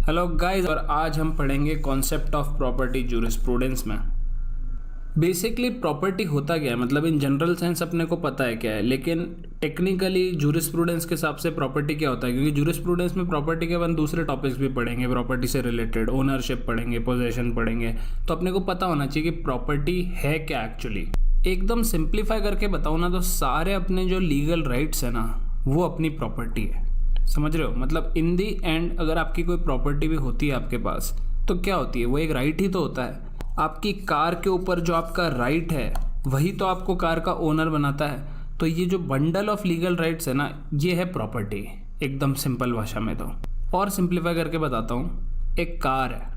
Hello guys, और आज हम पढ़ेंगे कॉन्सेप्ट ऑफ प्रॉपर्टी जूरिस्प्रूडेंस में। बेसिकली प्रॉपर्टी होता क्या है, मतलब इन जनरल सेंस अपने को पता है क्या है, लेकिन टेक्निकली जूरिस्प्रूडेंस के हिसाब से प्रॉपर्टी क्या होता है, क्योंकि जूरिस्प्रूडेंस में प्रॉपर्टी के बाद दूसरे टॉपिक्स भी पढ़ेंगे, प्रॉपर्टी से रिलेटेड ओनरशिप पढ़ेंगे, पोजेशन पढ़ेंगे। तो अपने को पता होना चाहिए कि प्रॉपर्टी है क्या एक्चुअली। एकदम सिंप्लीफाई करके बताऊँ ना, तो सारे अपने जो लीगल राइट्स है ना, वो अपनी प्रॉपर्टी है। समझ रहे हो? मतलब इन दी एंड अगर आपकी कोई प्रॉपर्टी भी होती है आपके पास, तो क्या होती है? वो एक राइट ही तो होता है। आपकी कार के ऊपर जो आपका राइट है, वही तो आपको कार का ओनर बनाता है। तो ये जो बंडल ऑफ लीगल राइट्स है ना, ये है प्रॉपर्टी, एकदम सिंपल भाषा में। तो और सिंप्लीफाई करके बताता हूँ, एक कार है,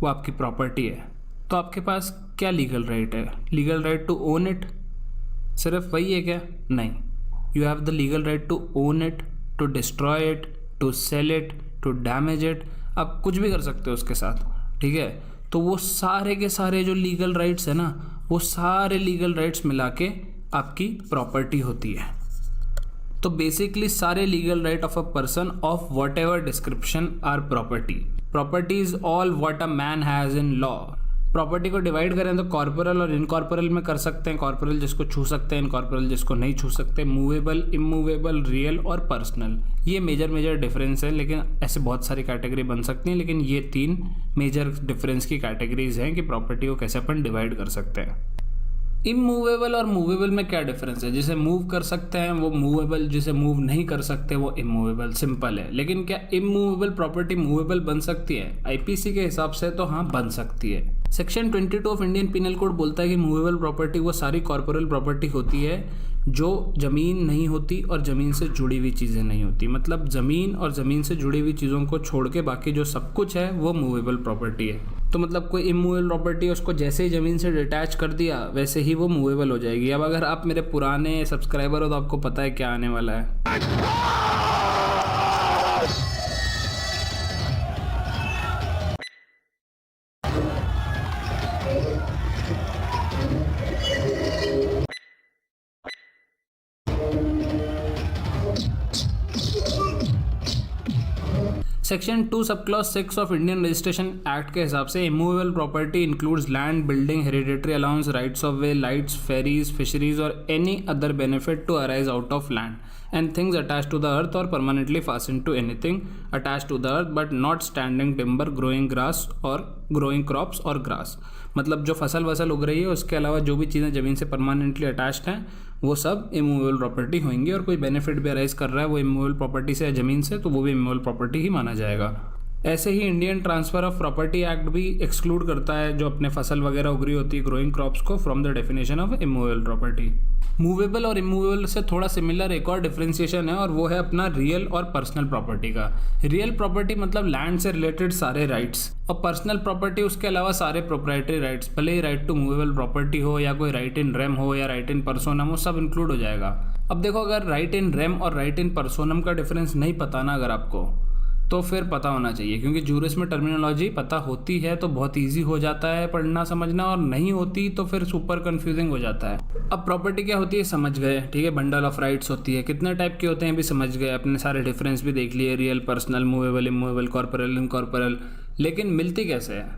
वो आपकी प्रॉपर्टी है। तो आपके पास क्या लीगल राइट है? Legal right to own it, सिर्फ वही है क्या? नहीं, you have the legal right to own it, to destroy it, to sell it, to damage it. आप कुछ भी कर सकते हो उसके साथ, ठीक है? तो वो सारे के सारे जो लीगल राइट्स है ना, वो सारे लीगल राइट्स मिला के आपकी प्रॉपर्टी होती है। तो बेसिकली सारे legal right of a person of whatever description are property. Property is all what a man has in law. Property को डिवाइड करें तो कॉर्पोरल और इनकॉर्पोरल में कर सकते हैं। कॉर्पोरल जिसको छू सकते हैं, इनकॉर्पोरल जिसको नहीं छू सकते, मूवेबल, इमूवेबल, रियल और पर्सनल। ये मेजर डिफरेंस है, लेकिन ऐसे बहुत सारी कैटेगरी बन सकती हैं, लेकिन ये 3 मेजर डिफरेंस की कैटेगरीज हैं कि प्रॉपर्टी को कैसे अपन डिवाइड कर सकते हैं। इमूवेबल और मूवेबल में क्या डिफरेंस है? जिसे मूव कर सकते हैं वो मूवेबल, जिसे मूव नहीं कर सकते वो इमूवेबल। सिंपल है। लेकिन क्या इमूवेबल प्रॉपर्टी मूवेबल बन सकती है? आईपीसी के हिसाब से तो हाँ, बन सकती है। Section 22 of Indian penal code बोलता है कि मूवेबल प्रॉपर्टी वो सारी कॉर्पोरल प्रॉपर्टी होती है जो जमीन नहीं होती और ज़मीन से जुड़ी हुई चीज़ें नहीं होती। मतलब ज़मीन और ज़मीन से जुड़ी हुई चीज़ों को छोड़ के बाकी जो सब कुछ है वो मूवेबल प्रॉपर्टी है। तो मतलब कोई इमूवेबल प्रॉपर्टी है, उसको जैसे ही ज़मीन से डिटैच कर दिया वैसे ही वो मूवेबल हो जाएगी। अब अगर आप मेरे पुराने सब्सक्राइबर हो तो आपको पता है क्या आने वाला है। Section 2 sub clause 6 of Indian registration act के हिसाब से immovable property includes land, building, hereditary allowance, rights of way, lights, ferries, fisheries और any other benefit to arise out of land and things attached to the earth और permanently fastened to anything attached to the earth but not standing timber, growing grass और growing crops और grass. मतलब जो फसल वसल उग रही है उसके अलावा जो भी चीज़ें ज़मीन से परमानेंटली अटैच्ड हैं वो सब इमूवेबल प्रॉपर्टी होंगी, और कोई बेनिफिट भी अराइज कर रहा है वो इमूवेबल प्रॉपर्टी से या ज़मीन से, तो वो भी इमूवेबल प्रॉपर्टी ही माना जाएगा। ऐसे ही Indian transfer of property act भी एक्सक्लूड करता है जो अपने फसल वगैरह उग रही होती है, ग्रोइंग क्रॉप्स को, from the definition of immovable property. Movable और इमूवेबल से थोड़ा सिमिलर एक और डिफरेंशिएशन है, और वो है अपना रियल और पर्सनल प्रॉपर्टी का। रियल प्रॉपर्टी मतलब लैंड से रिलेटेड सारे राइट्स, और पर्सनल प्रॉपर्टी उसके अलावा सारे प्रोप्राइटरी राइट्स, भले ही राइट टू मूवेबल प्रॉपर्टी हो या कोई राइट इन रेम हो या राइट इन पर्सोनम हो, सब इंक्लूड हो जाएगा। अब देखो, अगर राइट इन रेम और राइट इन पर्सोनम का डिफरेंस नहीं पता ना अगर आपको, तो फिर पता होना चाहिए, क्योंकि जूरिस में टर्मिनोलॉजी पता होती है तो बहुत इजी हो जाता है पढ़ना समझना, और नहीं होती तो फिर सुपर कंफ्यूजिंग हो जाता है। अब प्रॉपर्टी क्या होती है समझ गए, ठीक है? बंडल ऑफ राइट्स होती है। कितने टाइप के होते हैं भी समझ गए, अपने सारे डिफरेंस भी देख लिए, real, personal, movable, immovable, corporal, incorporeal. लेकिन मिलती कैसे है?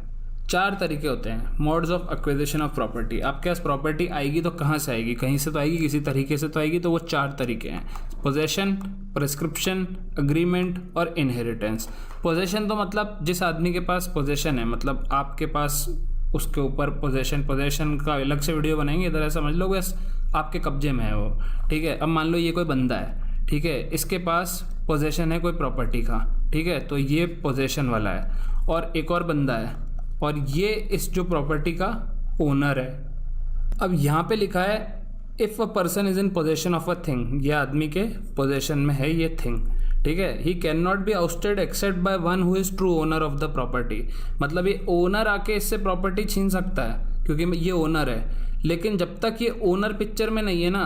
4 तरीके होते हैं modes of acquisition of property. आपके पास प्रॉपर्टी आएगी तो कहाँ से आएगी? कहीं से तो आएगी, किसी तरीके से तो आएगी। तो वो 4 तरीके हैं: पोजेशन, प्रिस्क्रिप्शन, अग्रीमेंट और इनहेरिटेंस। पोजेशन तो मतलब जिस आदमी के पास पोजेशन है, मतलब आपके पास उसके ऊपर पोजेशन का अलग से वीडियो बनाएंगे, इधर ऐसा समझ लो बस आपके कब्जे में है वो, ठीक है? अब मान लो ये कोई बंदा है, ठीक है? इसके पास पोजेशन है कोई प्रॉपर्टी का, ठीक है? तो ये पोजेशन वाला है। और एक और बंदा है और ये इस जो प्रॉपर्टी का ओनर है। अब यहाँ पे लिखा है if a person is in possession of a thing, ये आदमी के पोजेशन में है ये थिंग, ठीक है? He can not be ousted except by one who is true owner of the property. मतलब ये ओनर आके इससे प्रॉपर्टी छीन सकता है क्योंकि ये ओनर है, लेकिन जब तक ये ओनर पिक्चर में नहीं है ना,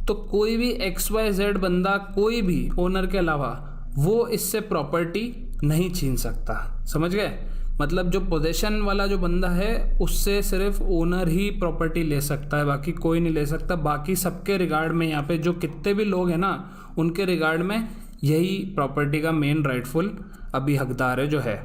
तो कोई भी XYZ बंदा, कोई भी ओनर के अलावा, वो इससे प्रॉपर्टी नहीं छीन सकता। समझ गए? मतलब जो पोजेशन वाला जो बंदा है उससे सिर्फ ओनर ही प्रॉपर्टी ले सकता है, बाकी कोई नहीं ले सकता। बाकी सबके रिगार्ड में यहाँ पे जो कितने भी लोग हैं ना, उनके रिगार्ड में यही प्रॉपर्टी का मेन राइटफुल अभी हकदार है जो है।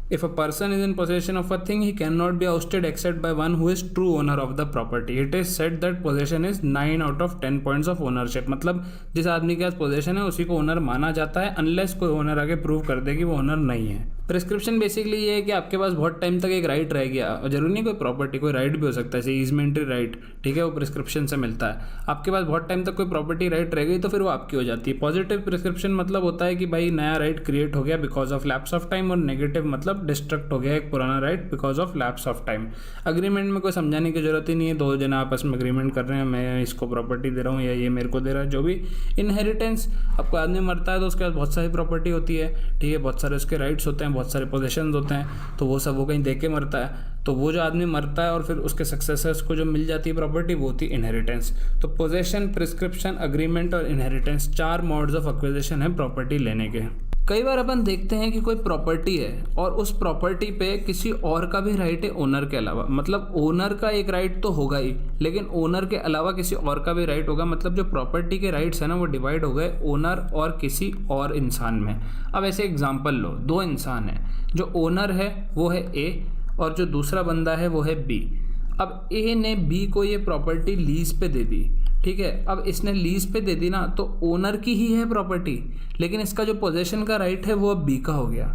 If a person is in possession of a thing, he cannot be ousted except by one who is true owner of the property. It is said that possession is 9 out of 10 points of ownership. मतलब जिस आदमी के पास possession है उसी को owner माना जाता है अनलेस कोई ओनर आगे प्रूव कर दे कि वो ओनर नहीं है. प्रिस्क्रिप्शन बेसिकली ये है कि आपके पास बहुत टाइम तक एक राइट रह गया, और जरूरी नहीं कोई प्रॉपर्टी, कोई राइट भी हो सकता है, जैसे ईजमेंट्री राइट, ठीक है, वो प्रिस्क्रिप्शन से मिलता है. आपके पास बहुत टाइम तक कोई प्रॉपर्टी राइट रह गई तो फिर वो आपकी हो जाती है. पॉजिटिव प्रिस्क्रिप्शन मतलब होता है कि भाई नया राइट क्रिएट हो गया because of lapse of time, और नेगेटिव मतलब डिस्ट्रक्ट हो गया एक पुराना right because of lapse of time. Agreement में कोई समझाने की जरूरत ही नहीं है, दो जने आपस में अग्रीमेंट कर रहे हैं, मैं इसको प्रॉपर्टी दे रहा हूँ या ये मेरे को दे रहा है, जो भी. इनहेरिटेंस, अब कोई आदमी मरता है तो उसके पास बहुत सारी प्रॉपर्टी होती है, ठीक है, बहुत सारे उसके राइट्स होते हैं, बहुत सारे पोजेशन होते हैं, तो वो सब वो कहीं दे के मरता है. तो वो जो आदमी मरता है और फिर उसके सक्सेसर्स को जो मिल जाती है प्रॉपर्टी, वो होती है इनहेरिटेंस. तो पोजेशन, प्रिस्क्रिप्शन, अग्रीमेंट और इनहेरिटेंस 4 मोड्स ऑफ एक्विजिशन है प्रॉपर्टी लेने के. कई बार अपन देखते हैं कि कोई प्रॉपर्टी है और उस प्रॉपर्टी पे किसी और का भी राइट है ओनर के अलावा. मतलब ओनर का एक राइट तो होगा ही, लेकिन ओनर के अलावा किसी और का भी राइट होगा. मतलब जो प्रॉपर्टी के राइट्स है ना वो डिवाइड हो गए ओनर और किसी और इंसान में. अब ऐसे एग्जांपल लो, 2 इंसान हैं, जो ओनर है वो है ए और जो दूसरा बंदा है वो है बी. अब ए ने बी को ये प्रॉपर्टी लीज पे दे दी, ठीक है. अब इसने लीज पे दे दी ना, तो ओनर की ही है प्रॉपर्टी, लेकिन इसका जो पोजेशन का राइट है वो अब बी का हो गया.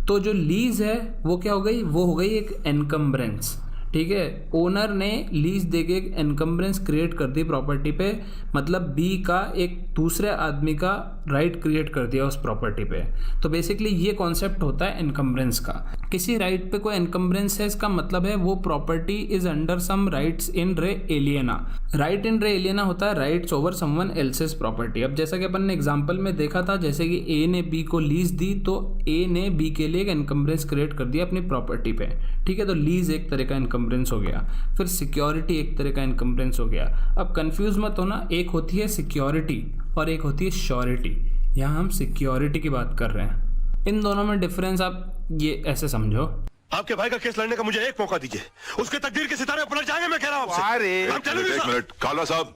तो जो लीज है वो क्या हो गई, वो हो गई एक एनकम्बरेंस, ठीक है. ओनर ने लीज देके एक एनकम्बरेंस क्रिएट कर दी प्रॉपर्टी पे, मतलब बी का एक दूसरे आदमी का राइट क्रिएट कर दिया उस प्रॉपर्टी पे. तो बेसिकली ये कॉन्सेप्ट होता है एनकम्बरेंस का. किसी राइट पे कोई एनकम्बरेंस है, इसका मतलब है वो property is under some rights in re aliena. Right in re aliena होता है rights over someone else's property. अब जैसा कि अपन ने एग्जांपल में देखा था, जैसे कि ए ने बी को लीज दी तो ए ने बी के लिए एक एनकम्बरेंस क्रिएट कर दिया अपनी प्रॉपर्टी पे, ठीक है. तो लीज एक तरह का इनकम्बरेंस हो गया. फिर सिक्योरिटी एक तरह का इनकम्बरेंस हो गया. अब कंफ्यूज मत होना, एक होती है सिक्योरिटी और एक होती है श्योरिटी. यहाँ हम सिक्योरिटी की बात कर रहे हैं. इन दोनों में डिफरेंस आप ये ऐसे समझो. आपके भाई का केस लड़ने का मुझे एक मौका दीजिए, उसके तकदीर के सितारे पलट जाएंगे, मैं कह रहा हूं आपसे. एक मिनट काला साहब,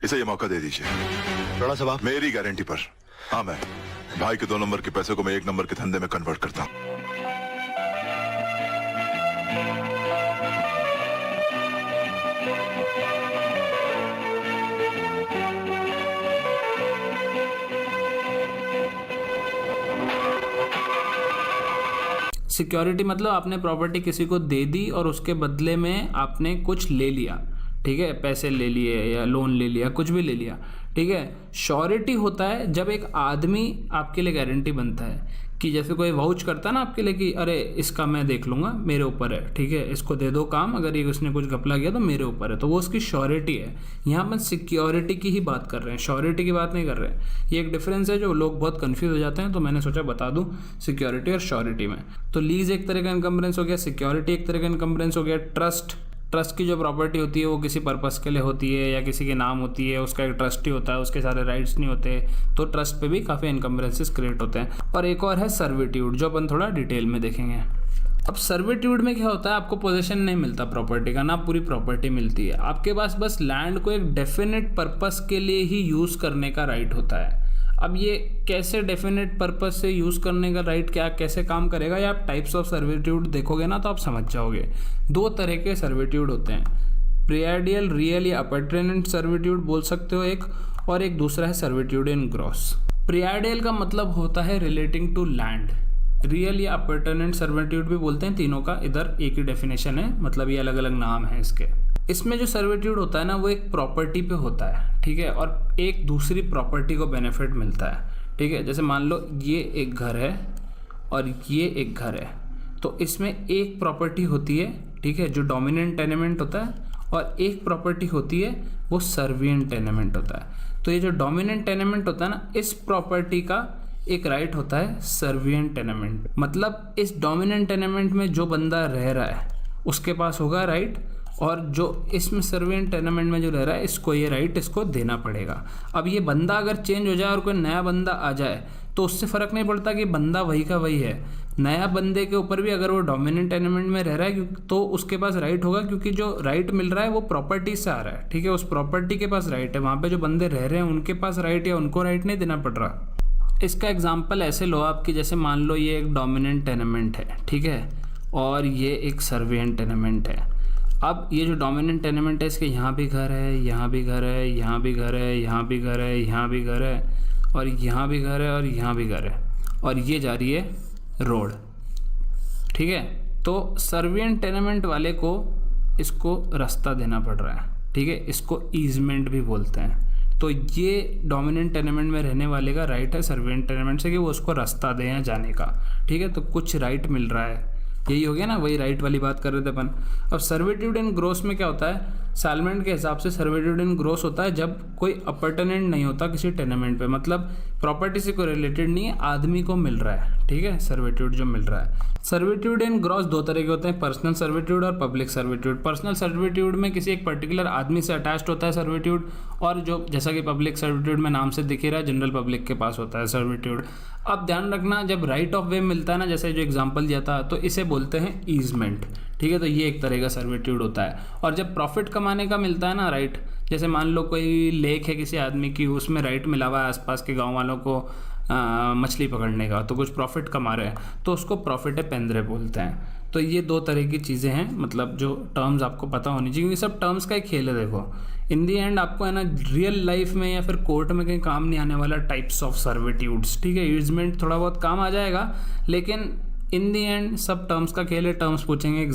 इसे ये मौका दे दीजिए. राणा साहब, मेरी गारंटी पर. हाँ, मैं भाई के 2 नंबर के पैसे को मैं 1 नंबर के धंधे में कन्वर्ट करता हूँ. सिक्योरिटी मतलब आपने प्रॉपर्टी किसी को दे दी और उसके बदले में आपने कुछ ले लिया, ठीक है, पैसे ले लिए या लोन ले लिया, कुछ भी ले लिया, ठीक है. श्योरिटी होता है जब एक आदमी आपके लिए गारंटी बनता है, कि जैसे कोई वाउच करता है ना आपके लिए कि अरे इसका मैं देख लूँगा, मेरे ऊपर है, ठीक है, इसको दे दो काम, अगर ये उसने कुछ घपला किया तो मेरे ऊपर है, तो वो उसकी श्योरिटी है. यहाँ पर सिक्योरिटी की ही बात कर रहे हैं, श्योरिटी की बात नहीं कर रहे हैं. ये एक डिफरेंस है जो लोग बहुत कन्फ्यूज हो जाते हैं, तो मैंने सोचा बता दूँ सिक्योरिटी और श्योरिटी में. तो लीज एक तरह का इनकम्बरेंस हो गया, सिक्योरिटी एक तरह का इनकम्बरेंस हो गया. ट्रस्ट की जो प्रॉपर्टी होती है वो किसी पर्पस के लिए होती है या किसी के नाम होती है, उसका एक ट्रस्टी होता है, उसके सारे राइट्स नहीं होते, तो ट्रस्ट पे भी काफ़ी इनकम्बरेंसेस क्रिएट होते हैं. और एक और है सर्विट्यूड, जो अपन थोड़ा डिटेल में देखेंगे. अब सर्विट्यूड में क्या होता है, आपको पोजीशन नहीं मिलता प्रॉपर्टी का, ना पूरी प्रॉपर्टी मिलती है, आपके पास बस लैंड को एक डेफिनेट पर्पस के लिए ही यूज़ करने का राइट होता है. अब ये कैसे डेफिनेट पर्पस से यूज़ करने का राइट क्या कैसे काम करेगा, या आप टाइप्स ऑफ सर्विट्यूड देखोगे ना तो आप समझ जाओगे. 2 तरह के सर्विट्यूड होते हैं, प्रियाडियल रियल या अपॉर्चुनिटी सर्विट्यूड बोल सकते हो एक, और एक दूसरा है सर्विट्यूड इन ग्रॉस. प्रियाडियल का मतलब होता है रिलेटिंग टू लैंड. रियल या अपॉर्चुनिटी सर्विट्यूड भी बोलते हैं, तीनों का इधर एक ही डेफिनेशन है, मतलब ये अलग अलग नाम है इसके. इसमें जो सर्विट्यूड होता है ना वो एक प्रॉपर्टी पे होता है, ठीक है, और एक दूसरी प्रॉपर्टी को बेनिफिट मिलता है, ठीक है. जैसे मान लो ये एक घर है और ये एक घर है, तो इसमें एक प्रॉपर्टी होती है, ठीक है, जो डोमिनेंट टेनेमेंट होता है, और एक प्रॉपर्टी होती है वो सर्विएंट टेनेमेंट होता है. तो ये जो डोमिनेंट टेनेमेंट होता है ना, इस प्रॉपर्टी का एक राइट होता है सर्विएंट टेनेमेंट. मतलब इस डोमिनेंट टेनेमेंट में जो बंदा रह रहा है उसके पास होगा राइट, और जो इसमें सर्विएंट टेनेमेंट में जो रह रहा है इसको ये राइट इसको देना पड़ेगा. अब ये बंदा अगर चेंज हो जाए और कोई नया बंदा आ जाए तो उससे फ़र्क नहीं पड़ता कि बंदा वही का वही है. नया बंदे के ऊपर भी अगर वो डोमिनेंट टेनेमेंट में रह रहा है तो उसके पास राइट होगा, क्योंकि जो राइट मिल रहा है वो प्रॉपर्टी से आ रहा है, ठीक है, उस प्रॉपर्टी के पास राइट है. वहाँ पे जो बंदे रह रहे हैं उनके पास राइट या उनको राइट नहीं देना पड़ रहा. इसका एग्जांपल ऐसे लो आपकी, जैसे मान लो ये एक डोमिनेंट टेनेमेंट है, ठीक है, और ये एक सर्विएंट टेनेमेंट है। अब ये जो डोमिनेंट टेनेमेंट है इसके यहाँ भी घर है, यहाँ भी घर है, यहाँ भी घर है, यहाँ भी घर है, यहाँ भी घर है, और यहाँ भी घर है, और यहाँ भी घर है, और ये जा रही है रोड, ठीक है। तो सर्विएंट टेनेमेंट वाले को इसको रास्ता देना पड़ रहा है, ठीक है, इसको ईजमेंट भी बोलते हैं। तो ये डोमिनेंट टेनेमेंट में रहने वाले का राइट है सर्विएंट टेनेमेंट से कि वो उसको रास्ता दें या जाने का, ठीक है। तो कुछ राइट मिल रहा है, यही हो गया ना, वही राइट वाली बात कर रहे थे अपन। अब सर्विट्यूड इन ग्रोस में क्या होता है, सालमेंट के हिसाब से सर्विट्यूड इन ग्रोस होता है जब कोई अपर्टेनेंट नहीं होता किसी टेनेमेंट पे, मतलब प्रॉपर्टी से कोई रिलेटेड नहीं है, आदमी को मिल रहा है, ठीक है, सर्विट्यूड जो मिल रहा है। सर्विट्यूड इन ग्रोस दो तरह के होते हैं, पर्सनल सर्विट्यूड और पब्लिक सर्विट्यूड। पर्सनल सर्विट्यूड में किसी एक पर्टिकुलर आदमी से अटैच्ड होता है सर्विट्यूड, और जो जैसा कि पब्लिक सर्विट्यूड में नाम से दिख ही रहा है, जनरल पब्लिक के पास होता है सर्विट्यूड। अब ध्यान रखना, जब राइट ऑफ वे मिलता है ना, जैसे जो एग्जांपल दिया था, तो इसे बोलते हैं ईजमेंट, ठीक है। तो ये एक तरह का सर्विट्यूड होता है। और जब प्रॉफिट कमाने का मिलता है ना राइट, जैसे मान लो कोई लेक है किसी आदमी की, उसमें राइट मिला हुआ है आसपास के गांव वालों को मछली पकड़ने का, तो कुछ प्रॉफिट कमा रहे हैं, तो उसको प्रॉफिट पेंद्रे बोलते हैं। तो ये दो तरह की चीज़ें हैं, मतलब जो टर्म्स आपको पता होनी चाहिए, क्योंकि सब टर्म्स का एक खेल है। देखो इन दी एंड आपको है ना रियल लाइफ में या फिर कोर्ट में कहीं काम नहीं आने वाला टाइप्स ऑफ सर्विट्यूड्स, ठीक है। यूजमेंट थोड़ा बहुत काम आ जाएगा, लेकिन इन दी एंड सब टर्म्स का खेल है, टर्म्स पूछेंगे